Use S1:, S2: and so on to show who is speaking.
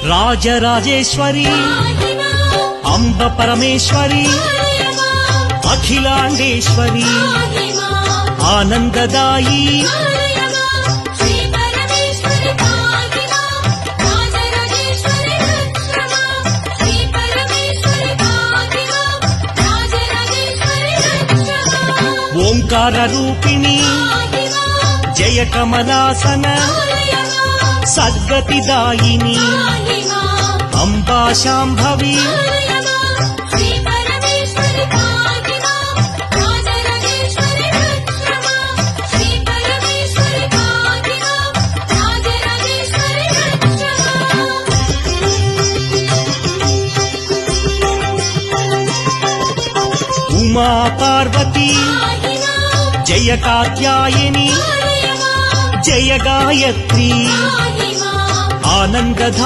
S1: రాజరాజేశ్వరి అంబ పరమేశ్వరి అఖిలాండేశ్వరి ఆనందదాయి ఓంకార రూపిణి జయ కమలాసన సద్గతిదాయిని అంబా శాంభవి ఉమా పార్వతి జయ కాత్యాయని జయ గాయత్రి ఆనందధ